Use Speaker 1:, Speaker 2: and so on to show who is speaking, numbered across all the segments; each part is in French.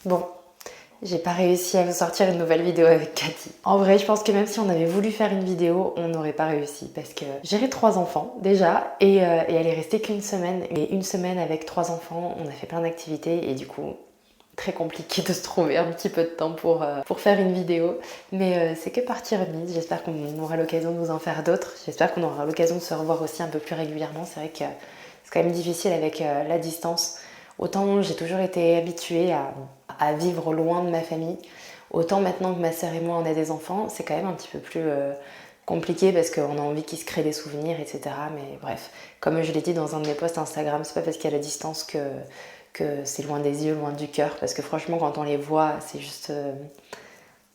Speaker 1: Bon, j'ai pas réussi à vous sortir une nouvelle vidéo avec Cathy. En vrai, je pense que même si on avait voulu faire une vidéo, on n'aurait pas réussi parce que j'ai 3 enfants déjà et elle est restée qu'une semaine. Et une semaine avec 3 enfants, on a fait plein d'activités et du coup, très compliqué de se trouver un petit peu de temps pour faire une vidéo. Mais c'est que partie remise. J'espère qu'on aura l'occasion de vous en faire d'autres. J'espère qu'on aura l'occasion de se revoir aussi un peu plus régulièrement. C'est vrai que c'est quand même difficile avec la distance. Autant j'ai toujours été habituée à vivre loin de ma famille, autant maintenant que ma sœur et moi on a des enfants, c'est quand même un petit peu plus compliqué parce qu'on a envie qu'ils se créent des souvenirs, etc. Mais bref, comme je l'ai dit dans un de mes posts Instagram, c'est pas parce qu'il y a la distance que c'est loin des yeux, loin du cœur, parce que franchement quand on les voit, c'est juste...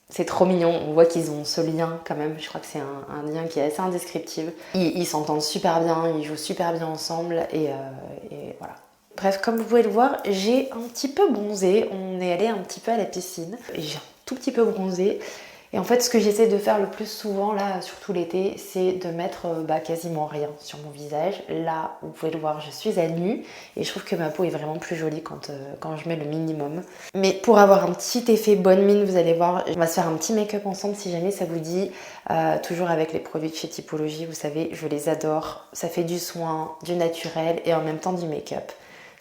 Speaker 1: c'est trop mignon, on voit qu'ils ont ce lien quand même, je crois que c'est un lien qui est assez indescriptible. Ils s'entendent super bien, ils jouent super bien ensemble et voilà. Bref, comme vous pouvez le voir, j'ai un petit peu bronzé, on est allé un petit peu à la piscine, j'ai un tout petit peu bronzé. Et en fait, ce que j'essaie de faire le plus souvent, là, surtout l'été, c'est de mettre quasiment rien sur mon visage. Là, vous pouvez le voir, je suis à nu et je trouve que ma peau est vraiment plus jolie quand je mets le minimum. Mais pour avoir un petit effet bonne mine, vous allez voir, on va se faire un petit make-up ensemble si jamais ça vous dit. Toujours avec les produits de chez Typologie, vous savez, je les adore. Ça fait du soin, du naturel et en même temps du make-up.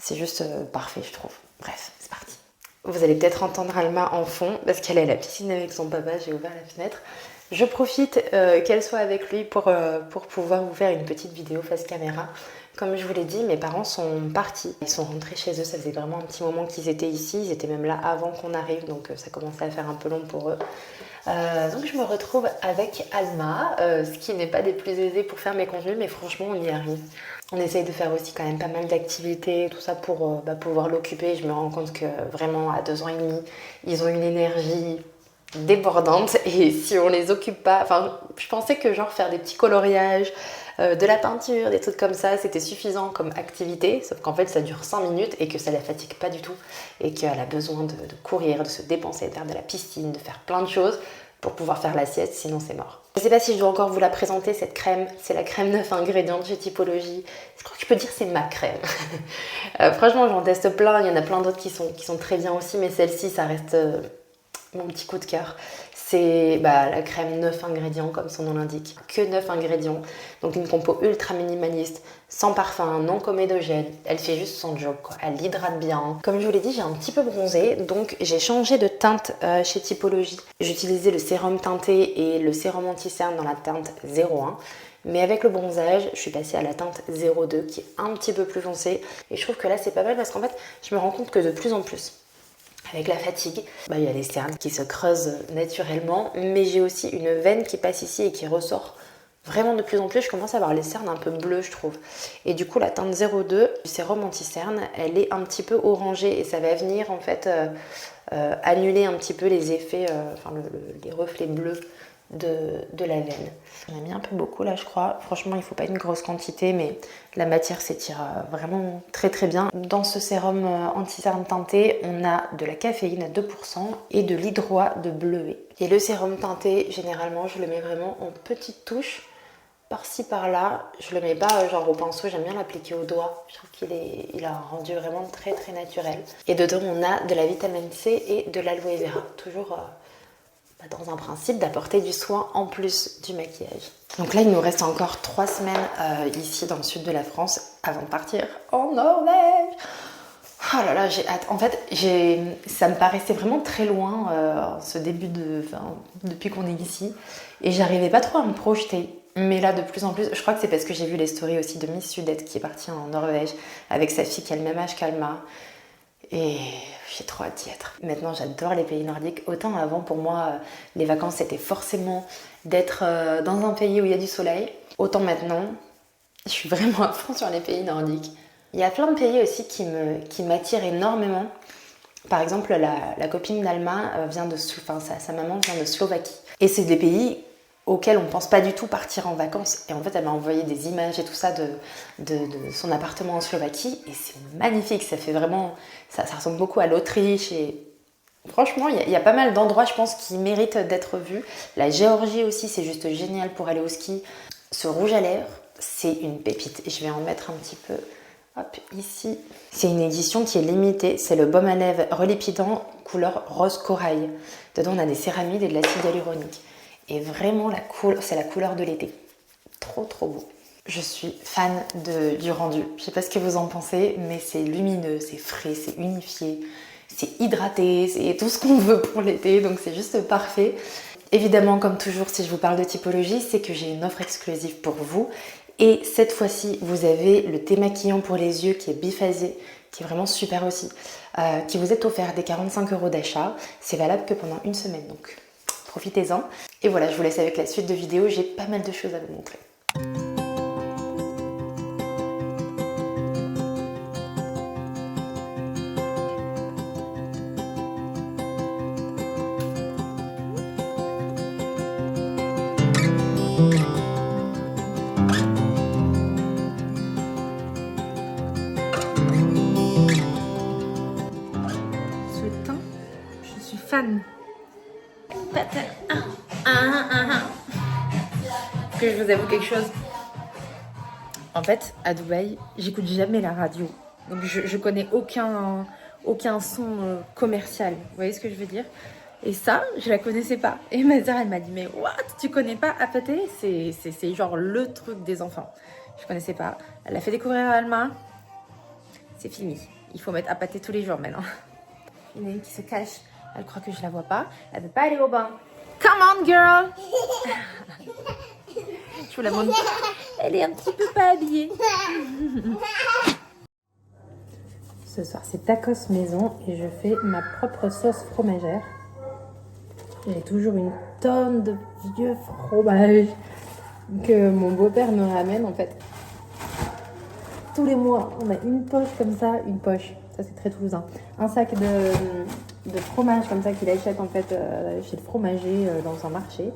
Speaker 1: C'est juste parfait, je trouve. Bref, c'est parti. Vous allez peut-être entendre Alma en fond parce qu'elle est à la piscine avec son papa, j'ai ouvert la fenêtre. Je profite qu'elle soit avec lui pour pouvoir vous faire une petite vidéo face caméra. Comme je vous l'ai dit, mes parents sont partis. Ils sont rentrés chez eux, ça faisait vraiment un petit moment qu'ils étaient ici. Ils étaient même là avant qu'on arrive, donc ça commençait à faire un peu long pour eux. Donc je me retrouve avec Alma, ce qui n'est pas des plus aisés pour faire mes contenus, mais franchement on y arrive. On essaye de faire aussi quand même pas mal d'activités, tout ça pour pouvoir l'occuper. Je me rends compte que vraiment à 2 ans et demi, ils ont une énergie débordante et si on les occupe pas, enfin je pensais que genre faire des petits coloriages, de la peinture, des trucs comme ça, c'était suffisant comme activité, sauf qu'en fait ça dure 5 minutes et que ça la fatigue pas du tout et qu'elle a besoin de courir, de se dépenser, de faire de la piscine, de faire plein de choses pour pouvoir faire la sieste, sinon c'est mort. Je sais pas si je dois encore vous la présenter cette crème, c'est la crème 9 ingrédients de chez Typologie. Je crois que je peux dire que c'est ma crème. Franchement j'en teste plein, il y en a plein d'autres qui sont très bien aussi, mais celle-ci ça reste mon petit coup de cœur. C'est la crème 9 ingrédients comme son nom l'indique, que 9 ingrédients, donc une compo ultra minimaliste, sans parfum, non comédogène, elle fait juste son job quoi, elle hydrate bien. Comme je vous l'ai dit, j'ai un petit peu bronzé, donc j'ai changé de teinte chez Typologie. J'utilisais le sérum teinté et le sérum anti-cerne dans la teinte 01. Mais avec le bronzage, je suis passée à la teinte 02 qui est un petit peu plus foncée. Et je trouve que là c'est pas mal parce qu'en fait, je me rends compte que de plus en plus, avec la fatigue, il y a les cernes qui se creusent naturellement, mais j'ai aussi une veine qui passe ici et qui ressort vraiment de plus en plus. Je commence à avoir les cernes un peu bleues, je trouve. Et du coup, la teinte 02 du sérum anti-cerne, elle est un petit peu orangée et ça va venir en fait annuler un petit peu les effets, les reflets bleus de la veine. On a mis un peu beaucoup là je crois, franchement il ne faut pas une grosse quantité mais la matière s'étire vraiment très très bien. Dans ce sérum anti-cerne teinté on a de la caféine à 2% et de l'hydroat de bleuet. Et le sérum teinté généralement je le mets vraiment en petites touches par-ci par-là, je le mets pas genre au pinceau, j'aime bien l'appliquer au doigt, je trouve qu'il a un rendu vraiment très très naturel. Et dedans on a de la vitamine C et de l'aloe vera, toujours dans un principe d'apporter du soin en plus du maquillage. Donc là, il nous reste encore 3 semaines ici dans le sud de la France avant de partir en Norvège. Oh là là, j'ai hâte. En fait, ça me paraissait vraiment très loin ce début depuis qu'on est ici. Et j'arrivais pas trop à me projeter. Mais là, de plus en plus, je crois que c'est parce que j'ai vu les stories aussi de Miss Sudette qui est partie en Norvège avec sa fille qui a le même âge qu'Alma. Et j'ai trop hâte d'y être. Maintenant, j'adore les pays nordiques. Autant avant, pour moi, les vacances, c'était forcément d'être dans un pays où il y a du soleil. Autant maintenant, je suis vraiment à fond sur les pays nordiques. Il y a plein de pays aussi qui m'attirent énormément. Par exemple, la copine d'Alma sa maman vient de Slovaquie. Et c'est des pays auxquels on ne pense pas du tout partir en vacances. Et en fait, elle m'a envoyé des images et tout ça de son appartement en Slovaquie. Et c'est magnifique, ça fait vraiment... Ça ressemble beaucoup à l'Autriche. Et franchement, il y a pas mal d'endroits, je pense, qui méritent d'être vus. La Géorgie aussi, c'est juste génial pour aller au ski. Ce rouge à lèvres, c'est une pépite. Et je vais en mettre un petit peu Hop, ici, c'est une édition qui est limitée. C'est le baume à lèvres relipidant couleur rose corail. Dedans, on a des céramides et de l'acide hyaluronique. Et vraiment, c'est la couleur de l'été. Trop, trop beau. Je suis fan du rendu. Je sais pas ce que vous en pensez, mais c'est lumineux, c'est frais, c'est unifié, c'est hydraté, c'est tout ce qu'on veut pour l'été, donc c'est juste parfait. Évidemment, comme toujours, si je vous parle de typologie, c'est que j'ai une offre exclusive pour vous. Et cette fois-ci, vous avez le thé maquillant pour les yeux qui est biphasé, qui est vraiment super aussi, qui vous est offert des 45 € d'achat. C'est valable que pendant une semaine, donc profitez-en. Et voilà, je vous laisse avec la suite de vidéos, j'ai pas mal de choses à vous montrer. Ce teint, je suis fan. Que je vous avoue quelque chose. En fait, à Dubaï, j'écoute jamais la radio. Donc je connais aucun son commercial. Vous voyez ce que je veux dire? Et ça, je la connaissais pas. Et ma sœur, elle m'a dit, mais what? Tu connais pas Apaté? C'est genre le truc des enfants. Je connaissais pas. Elle l'a fait découvrir à Alma. C'est fini. Il faut mettre Apaté tous les jours maintenant. Il y en a une qui se cache. Elle croit que je la vois pas. Elle veut pas aller au bain. Come on, girl! Je vous la montre. Elle est un petit peu pas habillée. Ce soir, c'est tacos maison et je fais ma propre sauce fromagère. J'ai toujours une tonne de vieux fromage que mon beau-père me ramène en fait. Tous les mois, on a une poche comme ça, une poche. Ça, c'est très toulousain. Un sac de fromage comme ça qu'il achète en fait chez le fromager dans un marché.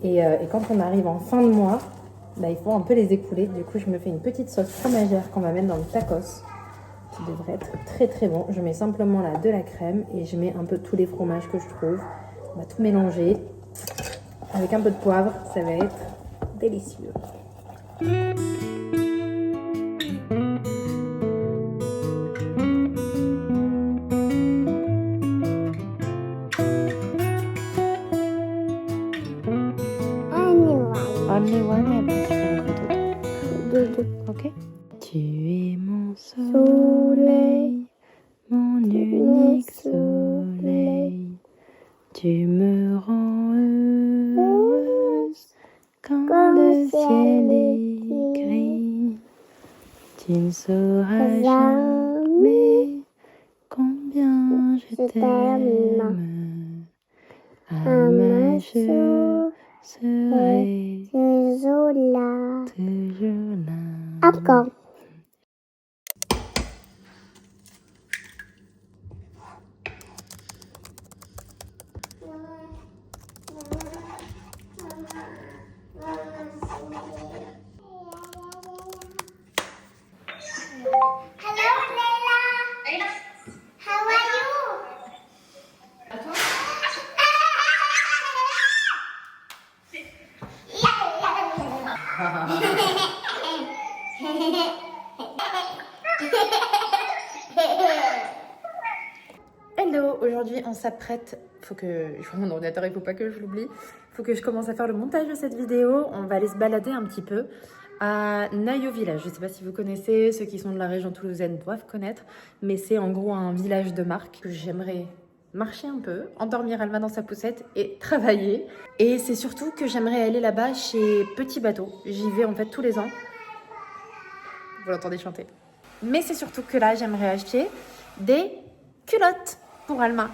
Speaker 1: Et quand on arrive en fin de mois, bah, il faut un peu les écouler. Du coup, je me fais une petite sauce fromagère qu'on va mettre dans le tacos, qui devrait être très très bon. Je mets simplement là de la crème et je mets un peu tous les fromages que je trouve. On va tout mélanger avec un peu de poivre. Ça va être délicieux. Only one, et ben tu fais encore deux. Ok. Tu es mon soleil, mon unique soleil. Tu me rends heureuse quand le ciel est gris. Tu ne sauras jamais combien je t'aime. Ama je serai toujours là. Encore. Hello, aujourd'hui on s'apprête, faut que je vois mon ordinateur, il faut pas que je l'oublie, faut que je commence à faire le montage de cette vidéo. On va aller se balader un petit peu à Nayo Village. Je sais pas si vous connaissez, ceux qui sont de la région toulousaine doivent connaître, mais c'est en gros un village de marque que j'aimerais marcher un peu, endormir Alma dans sa poussette et travailler. Et c'est surtout que j'aimerais aller là-bas chez Petit Bateau. J'y vais en fait tous les ans. Vous l'entendez chanter. Mais c'est surtout que là, j'aimerais acheter des culottes pour Alma.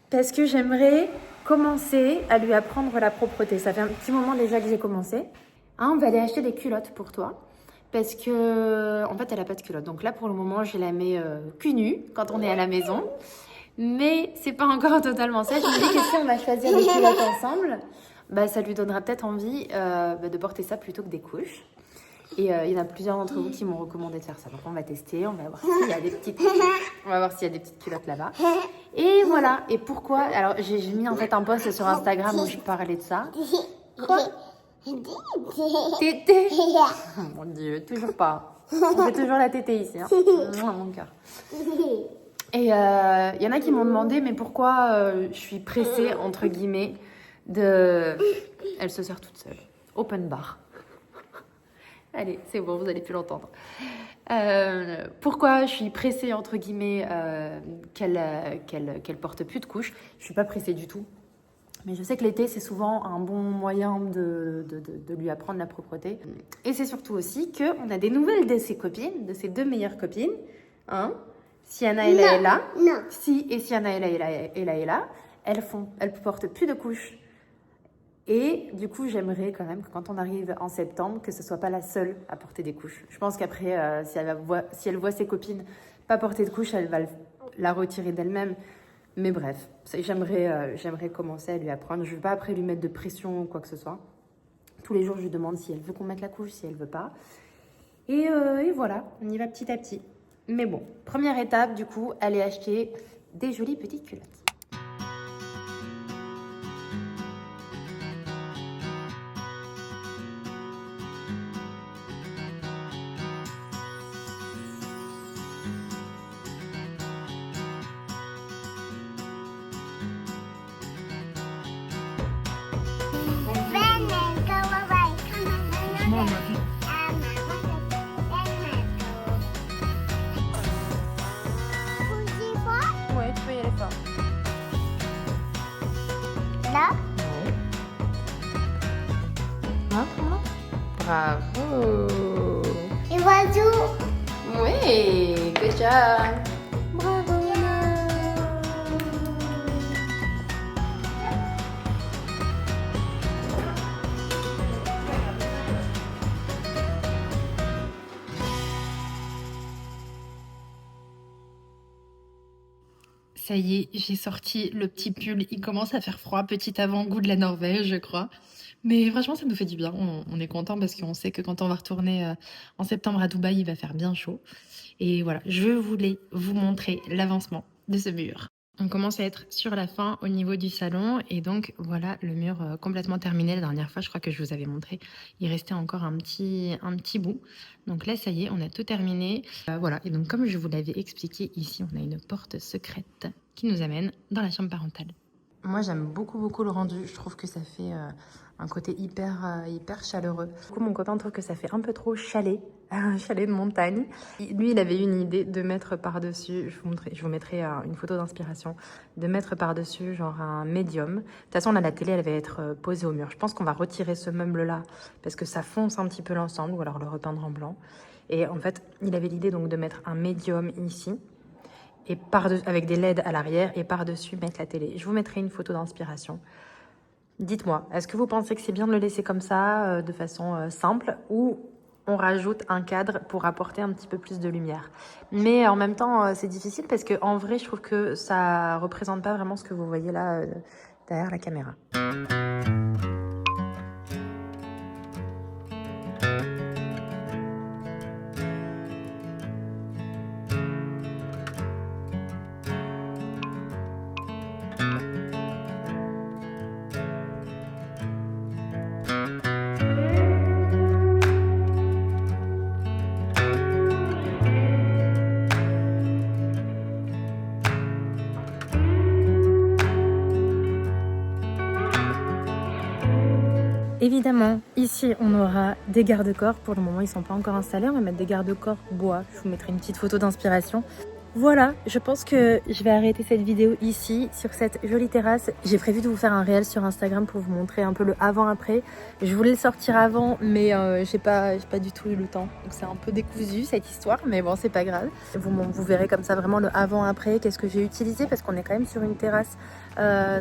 Speaker 1: Parce que j'aimerais commencer à lui apprendre la propreté. Ça fait un petit moment déjà que j'ai commencé. Hein, on va aller acheter des culottes pour toi. Parce que, en fait, elle n'a pas de culotte. Donc là, pour le moment, je la mets cul nu quand on est à la maison. Mais c'est pas encore totalement ça. Je me dis que si on va choisir des culottes ensemble, bah, ça lui donnera peut-être envie de porter ça plutôt que des couches. Et il y en a plusieurs d'entre vous qui m'ont recommandé de faire ça. Donc on va tester, on va voir s'il y a des petites, culottes là-bas. Et voilà. Et pourquoi? Alors j'ai mis en fait un post sur Instagram où je parlais de ça. Quoi? Tété. Oh mon Dieu, toujours pas. On fait toujours la tétée ici, hein. Mouah, mon cœur. Et il y en a qui m'ont demandé, mais pourquoi je suis pressée, entre guillemets, de... Elle se sert toute seule. Open bar. Allez, c'est bon, vous allez plus l'entendre. Pourquoi je suis pressée, entre guillemets, qu'elle porte plus de couches. Je suis pas pressée du tout. Mais je sais que l'été, c'est souvent un bon moyen de lui apprendre la propreté. Et c'est surtout aussi qu'on a des nouvelles de ses copines, de ses 2 meilleures copines. Hein? Sienna et Laëla.
Speaker 2: Non.
Speaker 1: Si, et Sienna et Laëla, elles portent plus de couches. Et du coup, j'aimerais quand même que quand on arrive en septembre, que ce soit pas la seule à porter des couches. Je pense qu'après, si elle voit ses copines pas porter de couches, elle va la retirer d'elle-même. Mais bref, j'aimerais commencer à lui apprendre. Je ne veux pas après lui mettre de pression ou quoi que ce soit. Tous les jours, je lui demande si elle veut qu'on mette la couche, si elle veut pas. Et voilà, on y va petit à petit. Mais bon, première étape, du coup, aller acheter des jolies petites culottes. Ouais, tu peux y aller fort.
Speaker 2: Là.
Speaker 1: Bravo.
Speaker 2: Et oiseau.
Speaker 1: Oui, good job. Bravo. Ça y est, j'ai sorti le petit pull. Il commence à faire froid, petit avant-goût de la Norvège, je crois. Mais franchement, ça nous fait du bien. On est content parce qu'on sait que quand on va retourner en septembre à Dubaï, il va faire bien chaud. Et voilà, je voulais vous montrer l'avancement de ce mur. On commence à être sur la fin au niveau du salon et donc voilà le mur complètement terminé. La dernière fois, je crois que je vous avais montré, il restait encore un petit bout. Donc là, ça y est, on a tout terminé. Voilà, et donc comme je vous l'avais expliqué, ici, on a une porte secrète qui nous amène dans la chambre parentale. Moi, j'aime beaucoup le rendu. Je trouve que ça fait un côté hyper chaleureux. Du coup, mon copain trouve que ça fait un peu trop chalet, un chalet de montagne. Lui, il avait une idée de mettre par-dessus, je vous mettrai une photo d'inspiration, de mettre par-dessus genre un médium. De toute façon, là, la télé, elle va être posée au mur. Je pense qu'on va retirer ce meuble-là parce que ça fonce un petit peu l'ensemble ou alors le repeindre en blanc. Et en fait, il avait l'idée donc de mettre un médium ici. Et avec des LED à l'arrière et par-dessus mettre la télé. Je vous mettrai une photo d'inspiration. Dites-moi, est-ce que vous pensez que c'est bien de le laisser comme ça, de façon simple, ou on rajoute un cadre pour apporter un petit peu plus de lumière? Mais en même temps, c'est difficile parce qu'en vrai, je trouve que ça représente pas vraiment ce que vous voyez là, derrière la caméra. Évidemment, ici on aura des garde-corps. Pour le moment, ils ne sont pas encore installés. On va mettre des garde-corps bois. Je vous mettrai une petite photo d'inspiration. Voilà, je pense que je vais arrêter cette vidéo ici, sur cette jolie terrasse. J'ai prévu de vous faire un réel sur Instagram pour vous montrer un peu le avant-après. Je voulais le sortir avant, mais j'ai pas du tout eu le temps. Donc c'est un peu décousu cette histoire, mais bon, c'est pas grave. Vous verrez comme ça vraiment le avant-après, qu'est-ce que j'ai utilisé, parce qu'on est quand même sur une terrasse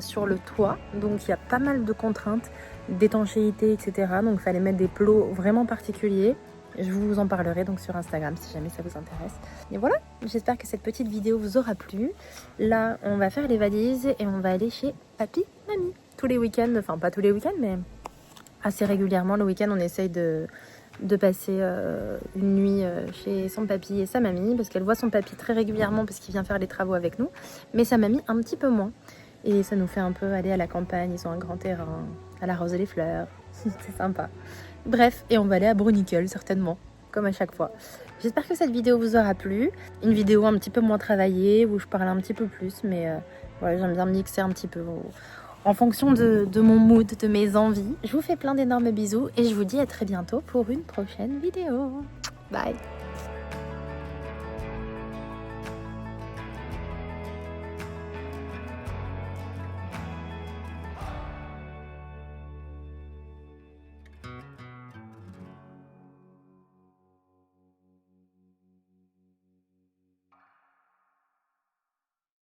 Speaker 1: sur le toit. Donc il y a pas mal de contraintes, d'étanchéité, etc. Donc il fallait mettre des plots vraiment particuliers. Je vous en parlerai donc sur Instagram si jamais ça vous intéresse. Et voilà, j'espère que cette petite vidéo vous aura plu. Là, on va faire les valises et on va aller chez papy, mamie. Tous les week-ends, enfin pas tous les week-ends, mais assez régulièrement. Le week-end, on essaye de passer une nuit chez son papy et sa mamie, parce qu'elle voit son papy très régulièrement parce qu'il vient faire les travaux avec nous, mais sa mamie un petit peu moins. Et ça nous fait un peu aller à la campagne, ils ont un grand terrain, à la rose et les fleurs, c'est sympa. Bref, et on va aller à Bruniquel certainement, comme à chaque fois. J'espère que cette vidéo vous aura plu. Une vidéo un petit peu moins travaillée, où je parle un petit peu plus, mais voilà, j'aime bien mixer un petit peu en fonction de mon mood, de mes envies. Je vous fais plein d'énormes bisous et je vous dis à très bientôt pour une prochaine vidéo. Bye!